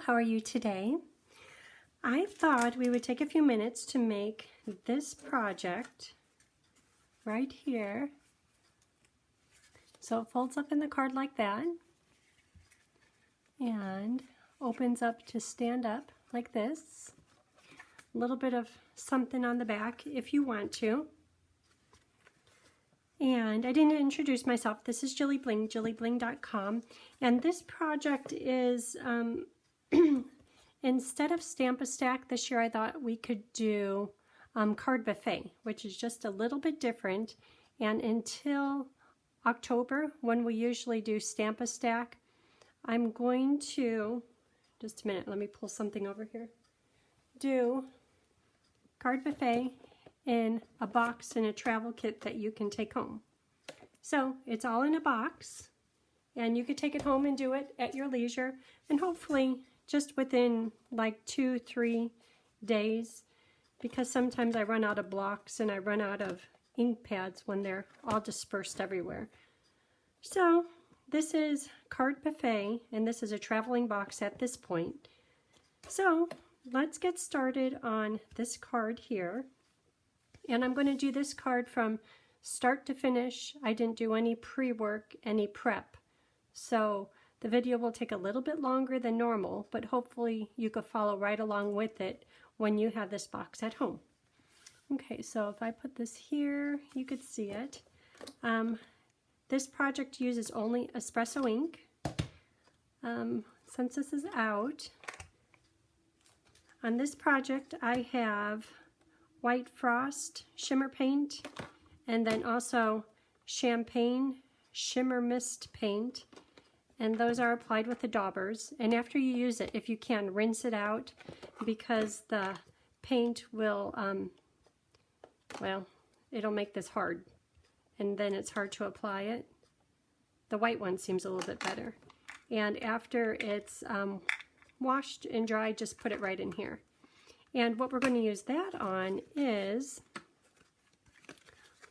how are you today? I thought we would take a few minutes to make this project right here. So it folds up in the card like that and opens up to stand up like this. A little bit of something on the back if you want to. And I didn't introduce myself. This is Jilly Bling, jillybling.com. And this project is, instead of Stamp-A-Stack this year, I thought we could do card buffet, which is just a little bit different. And until October, when we usually do Stamp-A-Stack, I'm going to, just a minute, let me pull something over here, do card buffet in a box and a travel kit that you can take home. So it's all in a box and you could take it home and do it at your leisure, and hopefully just within like 2-3 days, because sometimes I run out of blocks and I run out of ink pads when they're all dispersed everywhere. So this is card buffet and this is a traveling box at this point. So let's get started on this card here. And I'm going to do this card from start to finish. I didn't do any pre-work, any prep. So the video will take a little bit longer than normal, but hopefully you can follow right along with it when you have this box at home. Okay, so if I put this here, you could see it. This project uses only espresso ink. Since this is out, on this project I have white frost shimmer paint, and then also champagne shimmer mist paint, and those are applied with the daubers. And after you use it, if you can, rinse it out, because the paint will well, it'll make this hard and then it's hard to apply it. The white one seems a little bit better, and after it's washed and dried, just put it right in here. And what we're going to use that on is,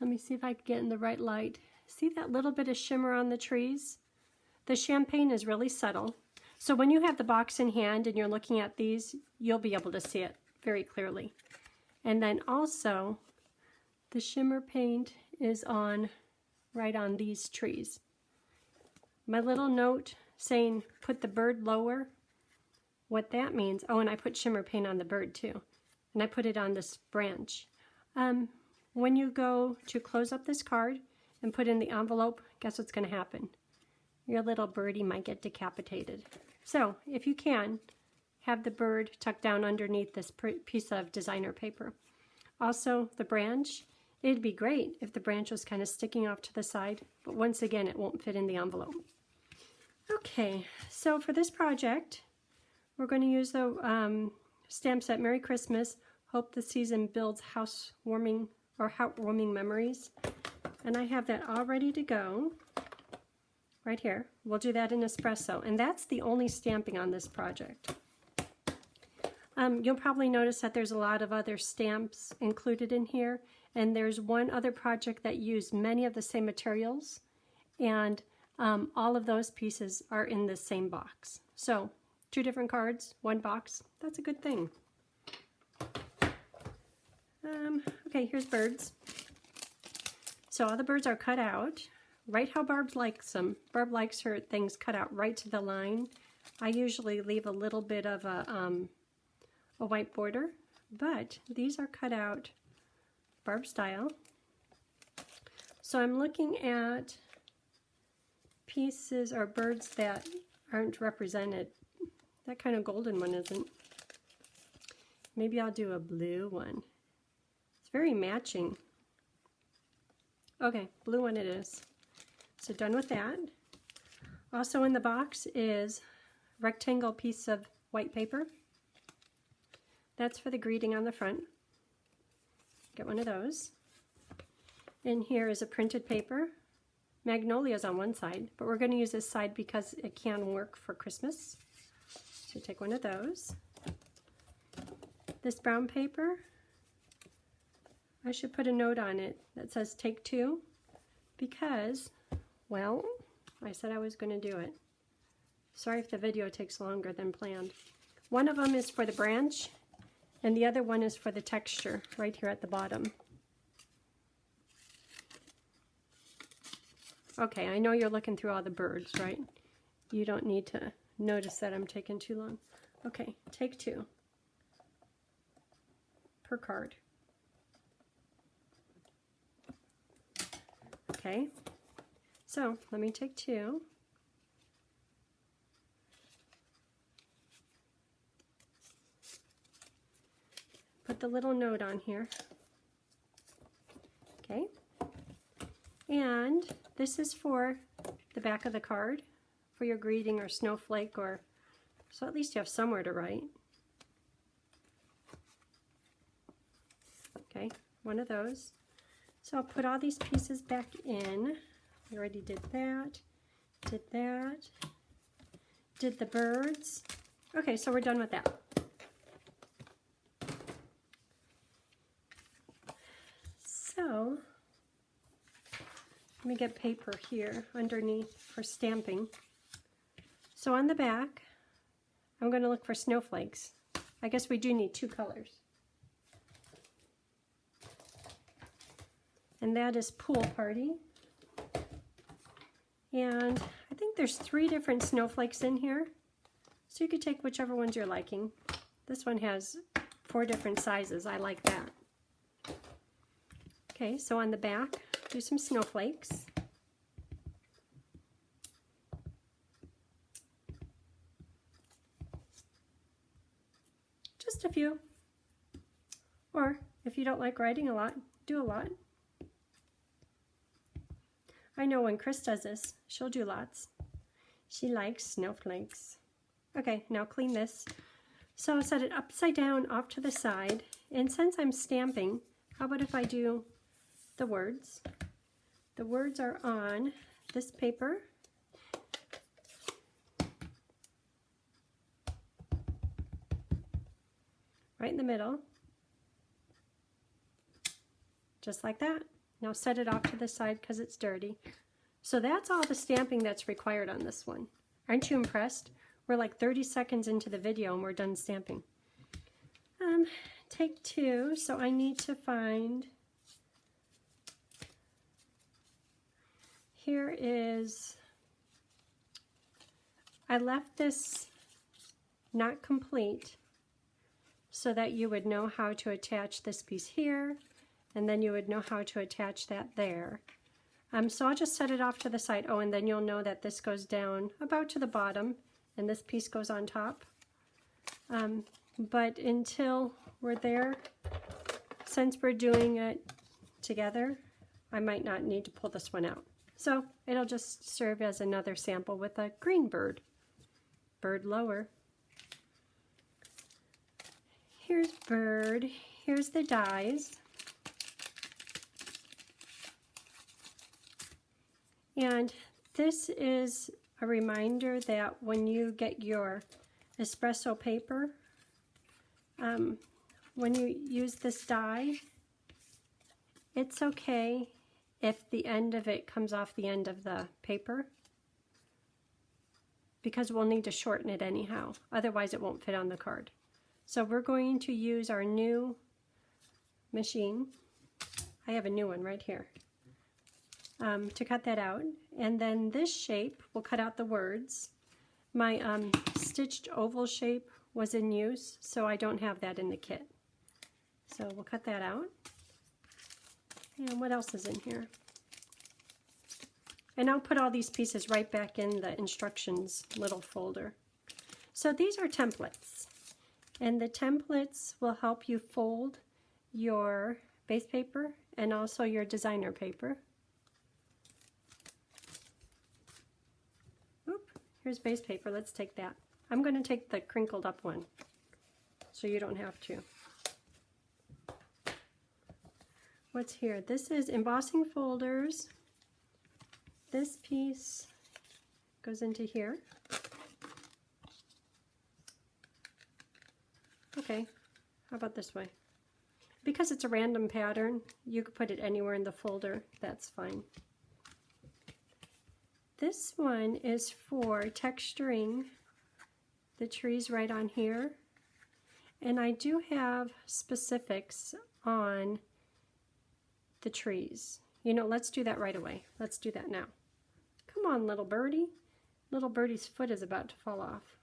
let me see if I can get in the right light. See that little bit of shimmer on the trees? The champagne is really subtle. So when you have the box in hand and you're looking at these, you'll be able to see it very clearly. And then also, the shimmer paint is on right on these trees. My little note saying put the bird lower, what that means, oh, and I put shimmer paint on the bird too, and I put it on this branch. When you go to close up this card and put in the envelope, guess what's going to happen? Your little birdie might get decapitated. So if you can, have the bird tucked down underneath this piece of designer paper. Also, the branch, it'd be great if the branch was kind of sticking off to the side, but once again, it won't fit in the envelope. Okay, so for this project, we're going to use the stamp set Merry Christmas, Hope the Season Builds Housewarming or Heartwarming Memories. And I have that all ready to go right here. We'll do that in espresso, and that's the only stamping on this project. You'll probably notice that there's a lot of other stamps included in here, and there's one other project that used many of the same materials, and all of those pieces are in the same box. So 2 different cards, 1 box. That's a good thing. Okay, here's birds. So all the birds are cut out, right how Barb likes them. Barb likes her things cut out right to the line. I usually leave a little bit of a white border, but these are cut out Barb style. So I'm looking at pieces or birds that aren't represented. That kind of golden one isn't. Maybe I'll do a blue one. It's very matching. Okay, blue one it is. So done with that. Also in the box is a rectangle piece of white paper. That's for the greeting on the front. Get one of those. And here is a printed paper. Magnolias on one side, but we're going to use this side because it can work for Christmas. So take one of those. This brown paper, I should put a note on it that says take 2, because, well, I said I was going to do it. Sorry if the video takes longer than planned. One of them is for the branch, and the other one is for the texture, right here at the bottom. Okay, I know you're looking through all the birds, right? You don't need to notice that I'm taking too long. Okay, take 2 per card. Okay, so let me take 2. Put the little note on here. Okay, and this is for the back of the card, for your greeting or snowflake, or so at least you have somewhere to write. Okay, one of those. So I'll put all these pieces back in. We already did that, did the birds. Okay, so we're done with that. So let me get paper here underneath for stamping. So on the back, I'm going to look for snowflakes. I guess we do need 2 colors. And that is Pool Party. And I think there's 3 different snowflakes in here. So you could take whichever ones you're liking. This one has 4 different sizes. I like that. Okay, so on the back, do some snowflakes. Just a few. Or if you don't like writing a lot, do a lot. I know when Chris does this, she'll do lots. She likes snowflakes. Okay, now clean this. So set it upside down off to the side. And since I'm stamping, how about if I do the words? The words are on this paper. Right in the middle. Just like that. Now set it off to the side because it's dirty. So that's all the stamping that's required on this one. Aren't you impressed? We're like 30 seconds into the video and we're done stamping. Take 2, so I need to find, here is, I left this not complete so that you would know how to attach this piece here, and then you would know how to attach that there. So I'll just set it off to the side. Oh, and then you'll know that this goes down about to the bottom, and this piece goes on top. But until we're there, since we're doing it together, I might not need to pull this one out. So it'll just serve as another sample with a green bird. Bird lower. Here's bird. Here's the dies. And this is a reminder that when you get your espresso paper, when you use this die, it's okay if the end of it comes off the end of the paper, because we'll need to shorten it anyhow. Otherwise it won't fit on the card. So we're going to use our new machine. I have a new one right here. To cut that out, and then this shape will cut out the words. My stitched oval shape was in use, so I don't have that in the kit. So we'll cut that out. And what else is in here? And I'll put all these pieces right back in the instructions little folder. So these are templates, and the templates will help you fold your base paper and also your designer paper. Here's base paper. Let's take that. I'm going to take the crinkled up one so you don't have to. What's here? This is embossing folders. This piece goes into here. Okay, how about this way? Because it's a random pattern, you could put it anywhere in the folder. That's fine. This one is for texturing the trees right on here And I do have specifics on the trees. You know, let's do that right away. Let's do that now. Come on, little birdie. Little birdie's foot is about to fall off.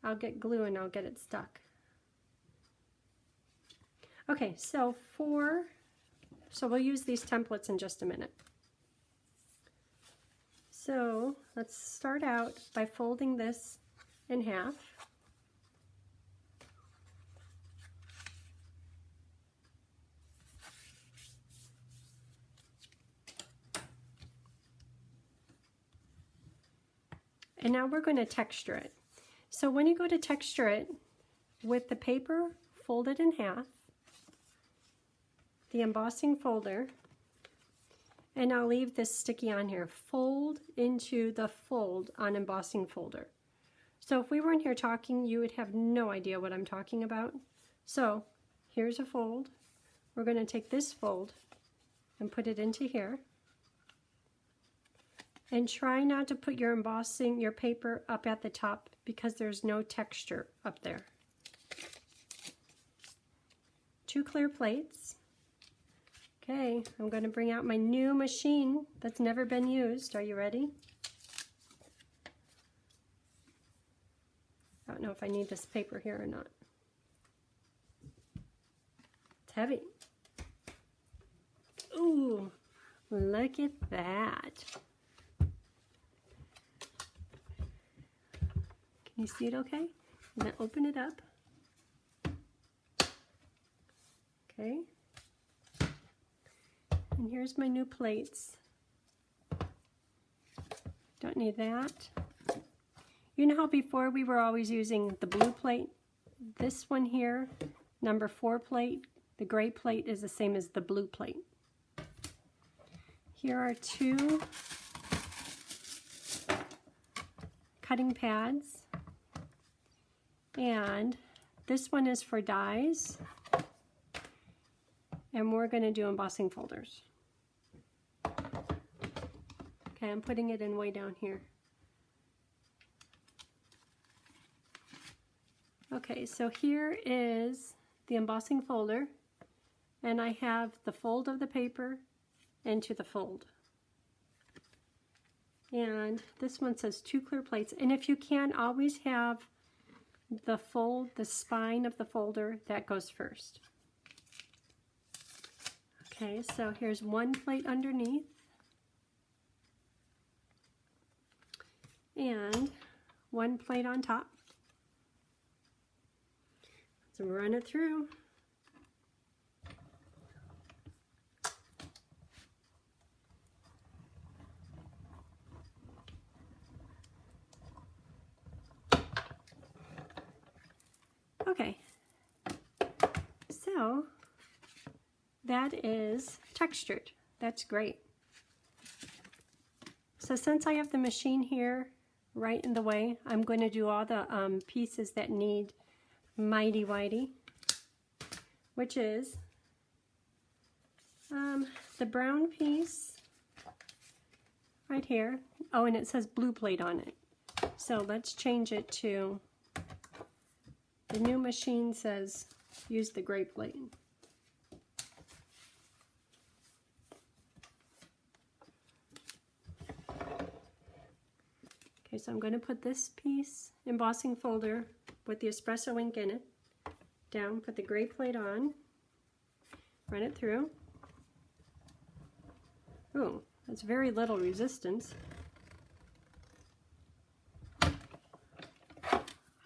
I'll get glue and I'll get it stuck. Okay, so we'll use these templates in just a minute. So let's start out by folding this in half. And now we're going to texture it. So when you go to texture it, with the paper folded in half, the embossing folder, and I'll leave this sticky on here, fold into the fold on embossing folder. So if we weren't here talking, you would have no idea what I'm talking about. So here's a fold. We're going to take this fold and put it into here. And try not to put your embossing, your paper up at the top because there's no texture up there. 2 clear plates. Okay, I'm going to bring out my new machine that's never been used. Are you ready? I don't know if I need this paper here or not. It's heavy. Ooh, look at that. Can you see it okay? I'm going to open it up. Okay. And here's my new plates. Don't need that. You know how before we were always using the blue plate? This one here, number 4 plate, the gray plate is the same as the blue plate. Here are 2 cutting pads. And this one is for dies, and we're going to do embossing folders. Okay, I'm putting it in way down here. Okay, so here is the embossing folder, and I have the fold of the paper into the fold. And this one says 2 clear plates, and if you can, always have the fold, the spine of the folder, that goes first. Okay, so here's 1 plate underneath. And 1 plate on top. So run it through. Okay, so that is textured. That's great. So since I have the machine here right in the way, I'm going to do all the pieces that need mighty whitey, which is the brown piece right here. Oh, and it says blue plate on it. So let's change it to, the new machine says use the gray plate. Okay, so I'm going to put this piece, embossing folder with the espresso ink in it, down, put the gray plate on, run it through. Oh, that's very little resistance.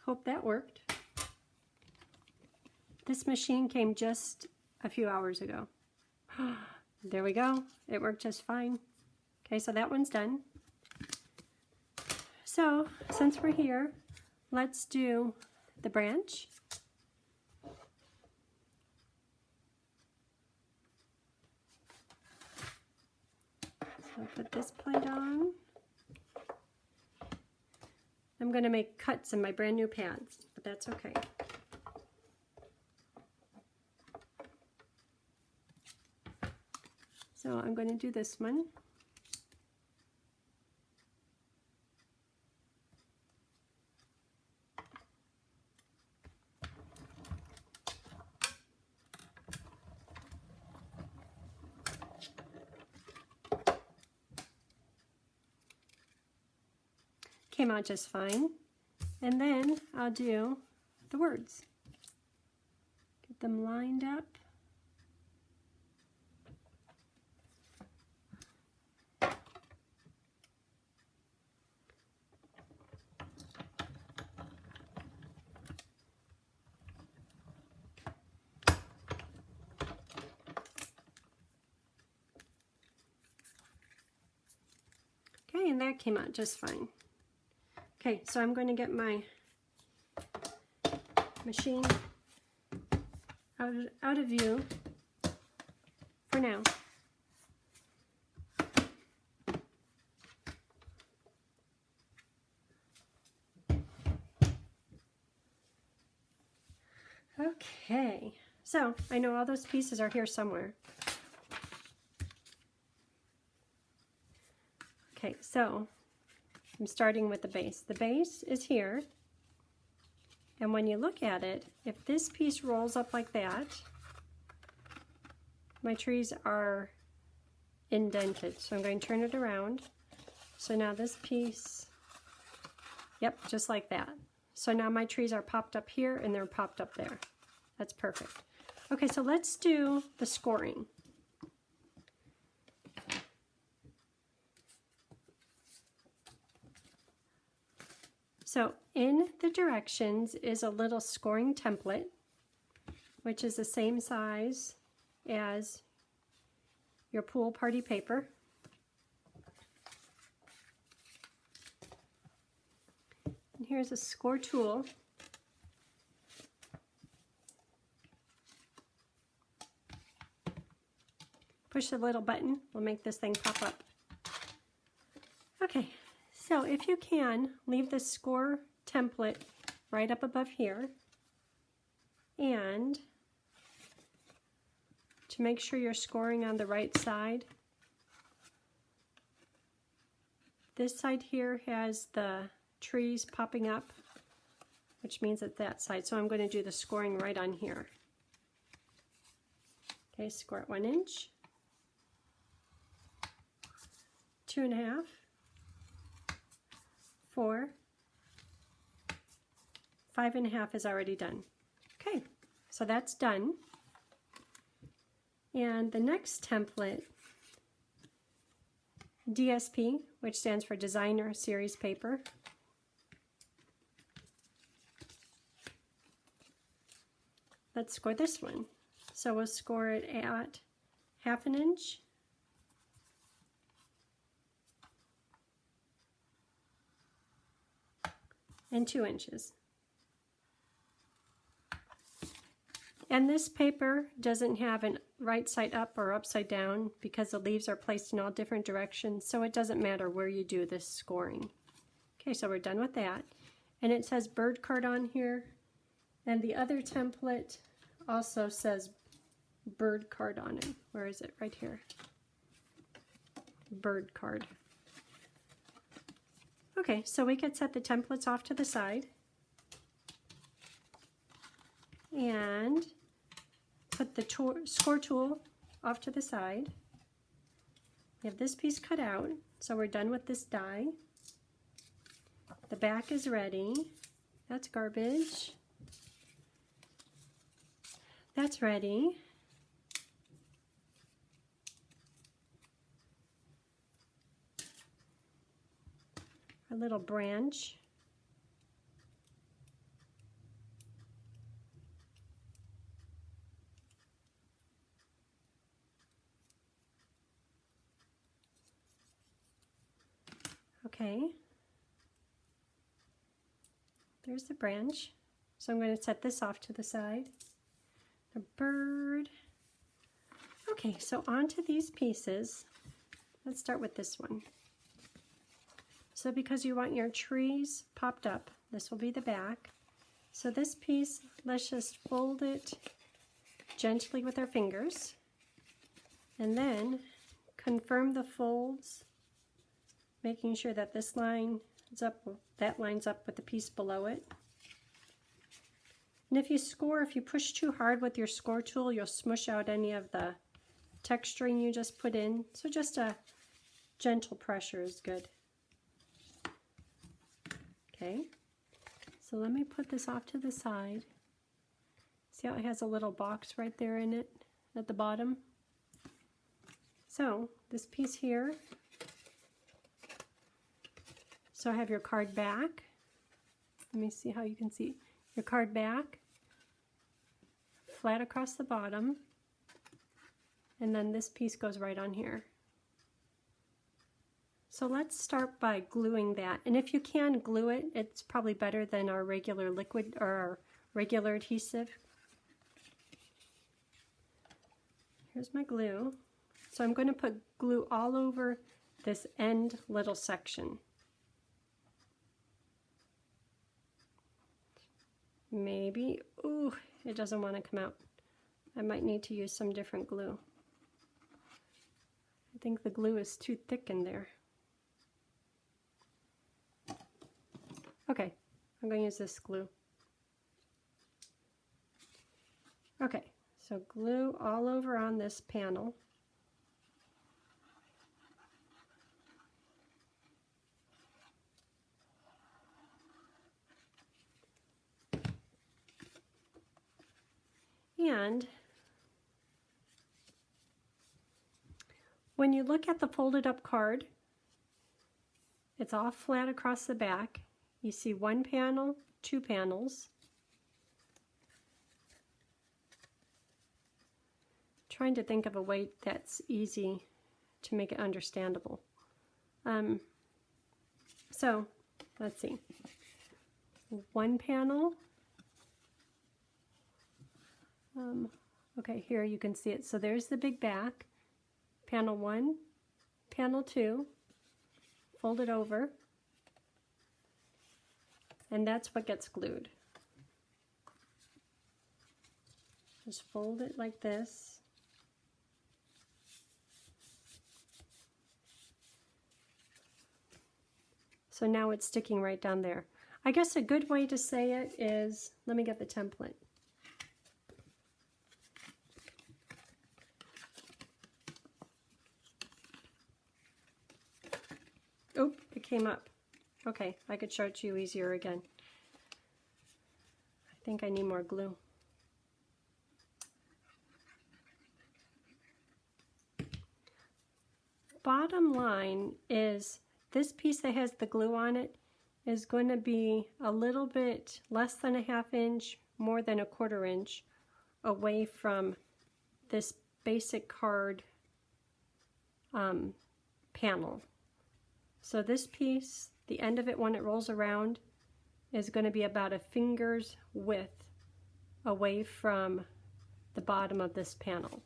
Hope that worked. This machine came just a few hours ago. There we go. It worked just fine. Okay, so that one's done. So, since we're here, let's do the branch. So put this plate on. I'm going to make cuts in my brand new pads, but that's okay. So I'm going to do this one. came out just fine. And then I'll do the words. Get them lined up. Okay, and that came out just fine. Okay, so I'm going to get my machine out of view for now. Okay, so I know all those pieces are here somewhere. Okay, so I'm starting with the base. The base is here, and when you look at it, if this piece rolls up like that, my trees are indented. So I'm going to turn it around. So now this piece, yep, just like that. So now my trees are popped up here and they're popped up there. That's perfect. Okay, so let's do the scoring. So in the directions is a little scoring template, which is the same size as your pool party paper. And here's a score tool. Push the little button, will make this thing pop up. Okay, so if you can, leave the score template right up above here. And to make sure you're scoring on the right side, this side here has the trees popping up, which means it's that side. So I'm going to do the scoring right on here. Okay, score at 1 inch, 2.5, 4, 5.5 is already done. Okay, so that's done. And the next template, DSP, which stands for Designer Series Paper. Let's score this one. So we'll score it at 1/2 inch, and 2 inches. And this paper doesn't have a right side up or upside down because the leaves are placed in all different directions, so it doesn't matter where you do this scoring. Okay, so we're done with that. And it says bird card on here, and the other template also says bird card on it. Where is it? Right here. Bird card. Okay, so we could set the templates off to the side and put the score tool off to the side. We have this piece cut out, so we're done with this die. The back is ready. That's garbage. That's ready. Our little branch. Okay. There's the branch. So I'm going to set this off to the side. The bird. Okay, so onto these pieces. Let's start with this one. So because you want your trees popped up, this will be the back. So this piece, let's just fold it gently with our fingers. And then confirm the folds, making sure that this line is up, that lines up with the piece below it. And if you push too hard with your score tool, you'll smush out any of the texturing you just put in. So just a gentle pressure is good. Okay, so let me put this off to the side. See how it has a little box right there in it at the bottom? So this piece here, so I have your card back. Let me see how you can see your card back, flat across the bottom, and then this piece goes right on here. So let's start by gluing that, and if you can glue it, it's probably better than our regular liquid or our regular adhesive. Here's my glue. So I'm going to put glue all over this end little section. Maybe, ooh, it doesn't want to come out. I might need to use some different glue. I think the glue is too thick in there. Okay, I'm going to use this glue. Okay, so glue all over on this panel. And when you look at the folded up card, it's all flat across the back. You see one panel, two panels. Trying to think of a way that's easy to make it understandable. So let's see. One panel. Okay, here you can see it. So there's the big back. Panel 1, panel 2, fold it over, and that's what gets glued. Just fold it like this. So now it's sticking right down there. I guess a good way to say it is, let me get the template. Oh, it came up. Okay, I could show it to you easier again. I think I need more glue. Bottom line is this piece that has the glue on it is going to be a little bit less than a ½ inch, more than a ¼ inch away from this basic card panel. So this piece, the end of it when it rolls around, is going to be about a finger's width away from the bottom of this panel.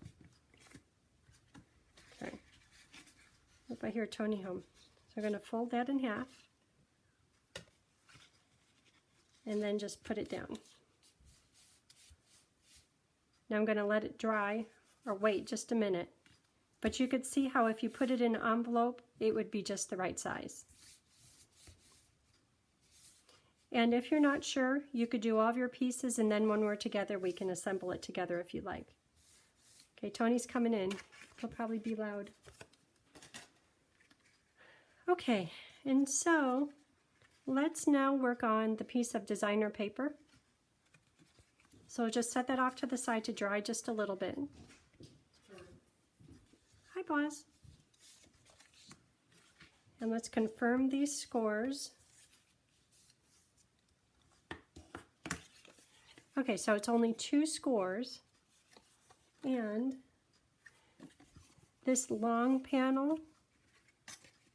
Okay. Hope I hear Tony home. So we're going to fold that in half and then just put it down. Now I'm going to let it dry or wait just a minute. But you could see how if you put it in an envelope, it would be just the right size. And if you're not sure, you could do all of your pieces, and then when we're together, we can assemble it together if you like. Okay, Tony's coming in. He'll probably be loud. Okay, and so let's now work on the piece of designer paper. So just set that off to the side to dry just a little bit. Hi, Boz. And let's confirm these scores. Okay, so it's only 2 scores, and this long panel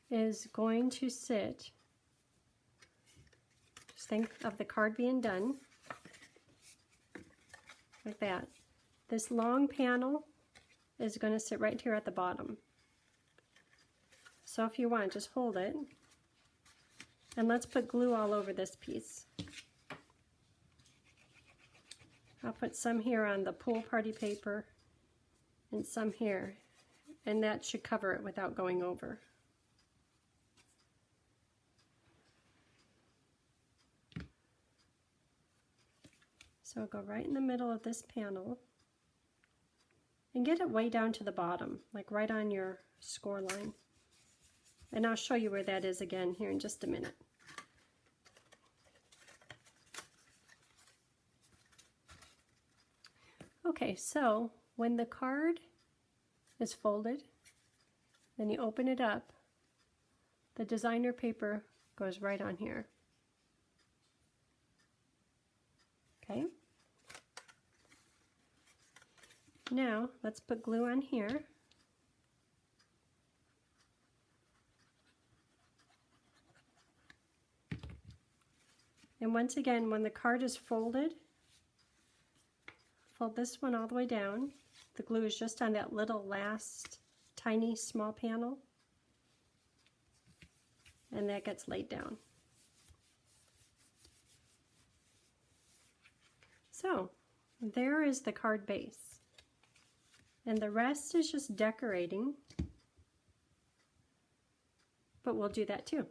is going to sit, just think of the card being done, like that. This long panel is going to sit right here at the bottom. So if you want, just hold it, and let's put glue all over this piece. I'll put some here on the pool party paper and some here, and that should cover it without going over. So I'll go right in the middle of this panel and get it way down to the bottom, like right on your score line. And I'll show you where that is again here in just a minute. Okay, so when the card is folded, then you open it up, the designer paper goes right on here. Okay. Now let's put glue on here. And once again, when the card is folded, fold this one all the way down. The glue is just on that little last tiny small panel, and that gets laid down. So there is the card base, and the rest is just decorating, but we'll do that too.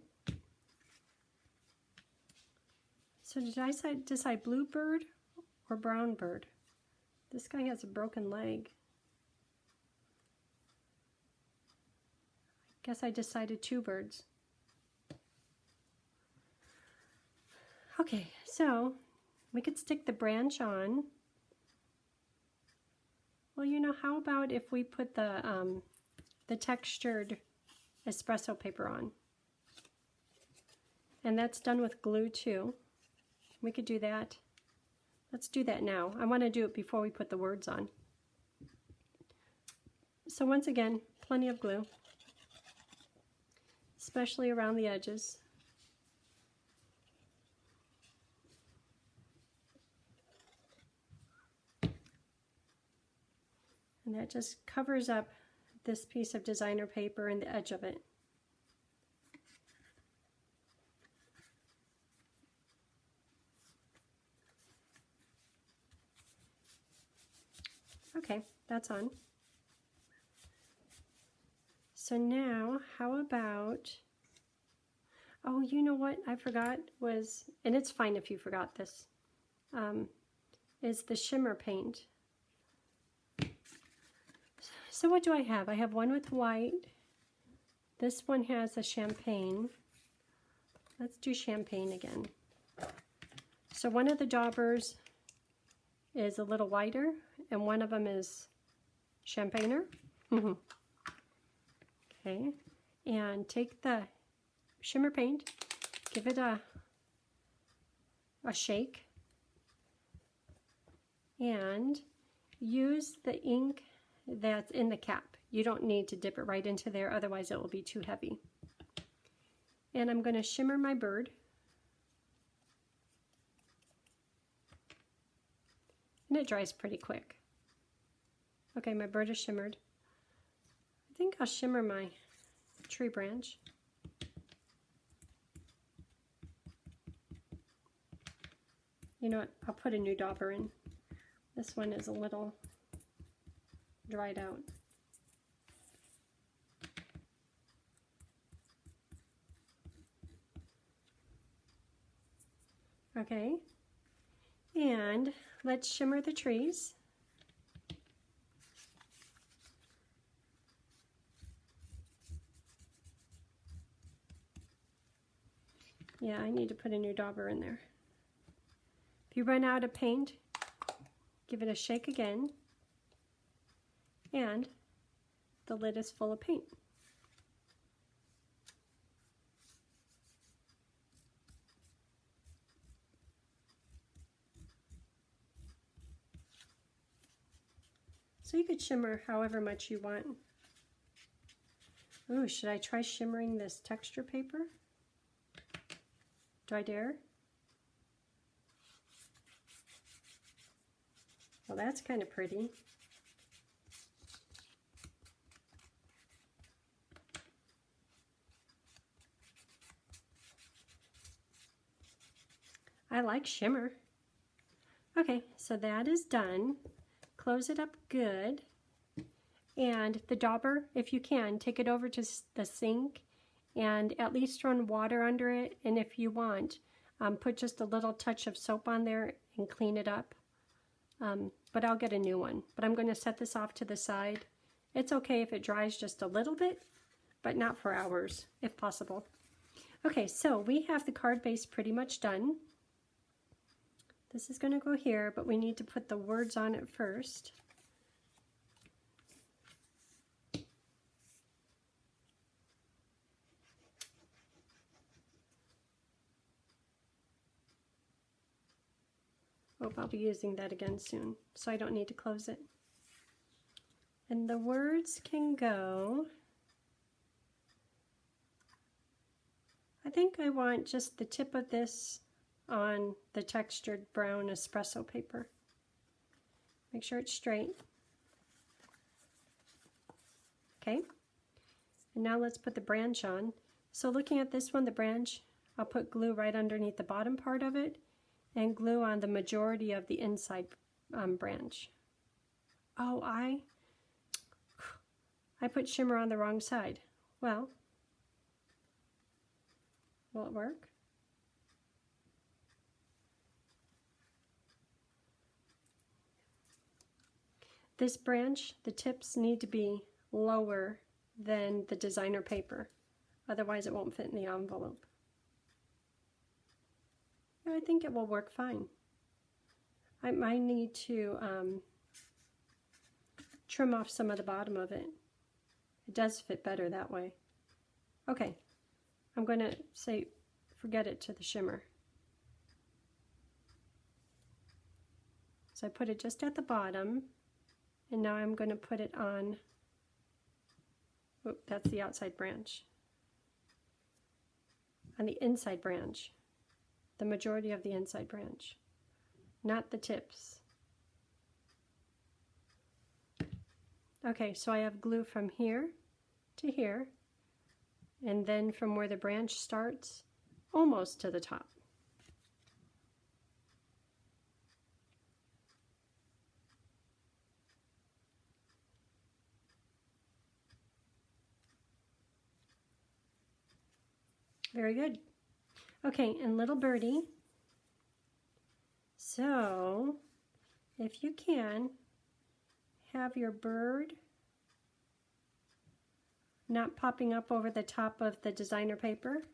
So did I decide blue bird or brown bird? This guy has a broken leg. I guess I decided two birds. Okay, so we could stick the branch on. Well, you know, how about if we put the textured espresso paper on? And that's done with glue too. We could do that. Let's do that now. I want to do it before we put the words on. So once again, plenty of glue, especially around the edges. And that just covers up this piece of designer paper and the edge of it. Okay, that's on. So now, how about, oh, you know what I forgot was, and it's fine if you forgot this, is the shimmer paint. So what do I have? I have one with white. This one has a champagne. Let's do champagne again. So one of the daubers is a little whiter, and one of them is champagner. Okay, and take the shimmer paint, give it a shake, and use the ink that's in the cap. You don't need to dip it right into there, otherwise it will be too heavy. And I'm going to shimmer my bird. And it dries pretty quick. Okay, my bird is shimmered. I think I'll shimmer my tree branch. You know what, I'll put a new dauber in. This one is a little dried out. Okay, and let's shimmer the trees. Yeah, I need to put a new dauber in there. If you run out of paint, give it a shake again, and the lid is full of paint. So you could shimmer however much you want. Ooh, should I try shimmering this texture paper? Do I dare? Well, that's kind of pretty. I like shimmer. Okay, so that is done. Close it up good. And the dauber, if you can, take it over to the sink and at least run water under it. And if you want, put just a little touch of soap on there and clean it up. But I'll get a new one. But I'm going to set this off to the side. It's okay if it dries just a little bit, but not for hours, if possible. Okay, so we have the card base pretty much done. This is going to go here, but we need to put the words on it first. Oh, I'll be using that again soon, so I don't need to close it. And the words can go, I think I want just the tip of this on the textured brown espresso paper. Make sure it's straight. Okay, and now let's put the branch on. So looking at this one, the branch, I'll put glue right underneath the bottom part of it and glue on the majority of the inside branch. Oh, I put shimmer on the wrong side. Well, will it work? This branch, the tips need to be lower than the designer paper. Otherwise it won't fit in the envelope. I think it will work fine. I might need to trim off some of the bottom of it. It does fit better that way. Okay, I'm going to say forget it to the shimmer. So I put it just at the bottom, and now I'm going to put it on, oh, that's the outside branch, on the inside branch, the majority of the inside branch, not the tips. Okay, so I have glue from here to here, and then from where the branch starts, almost to the top. Very good. Okay, and little birdie. So, if you can, have your bird not popping up over the top of the designer paper,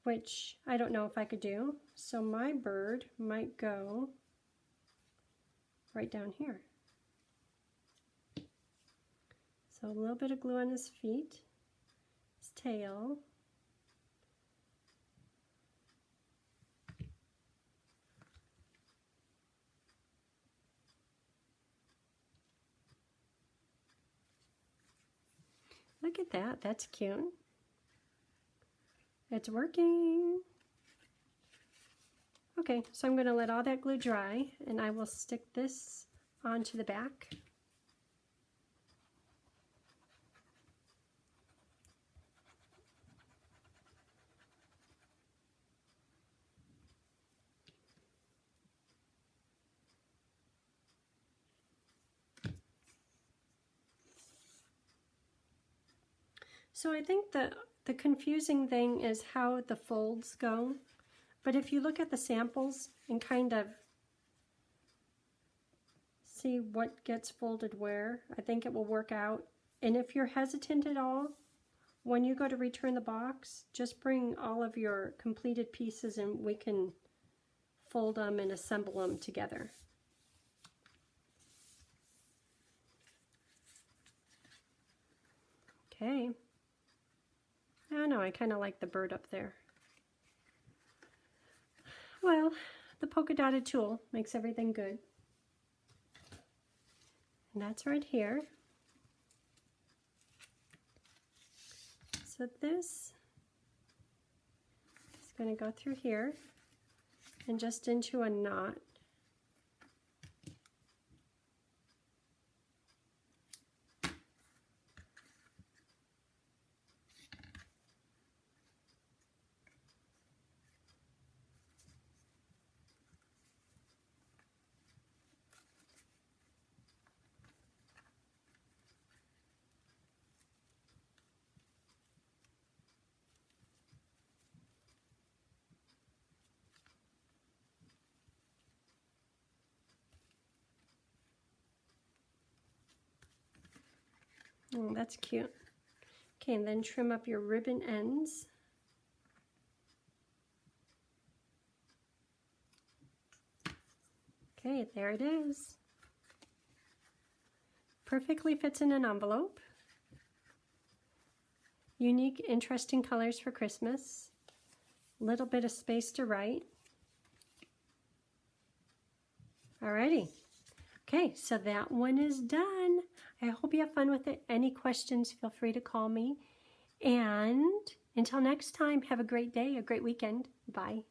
which I don't know if I could do. So my bird might go right down here. So a little bit of glue on his feet, his tail. Look at that, that's cute. It's working. Okay, so I'm going to let all that glue dry, and I will stick this onto the back. So I think the confusing thing is how the folds go, but if you look at the samples and kind of see what gets folded where, I think it will work out. And if you're hesitant at all, when you go to return the box, just bring all of your completed pieces and we can fold them and assemble them together. Okay. I don't know, I kind of like the bird up there. Well, the polka dotted tulle makes everything good. And that's right here. So this is going to go through here and just into a knot. Oh, that's cute. Okay, and then trim up your ribbon ends. Okay, there it is. Perfectly fits in an envelope. Unique, interesting colors for Christmas. Little bit of space to write. Alrighty. Okay, so that one is done. I hope you have fun with it. Any questions, feel free to call me. And until next time, have a great day, a great weekend. Bye.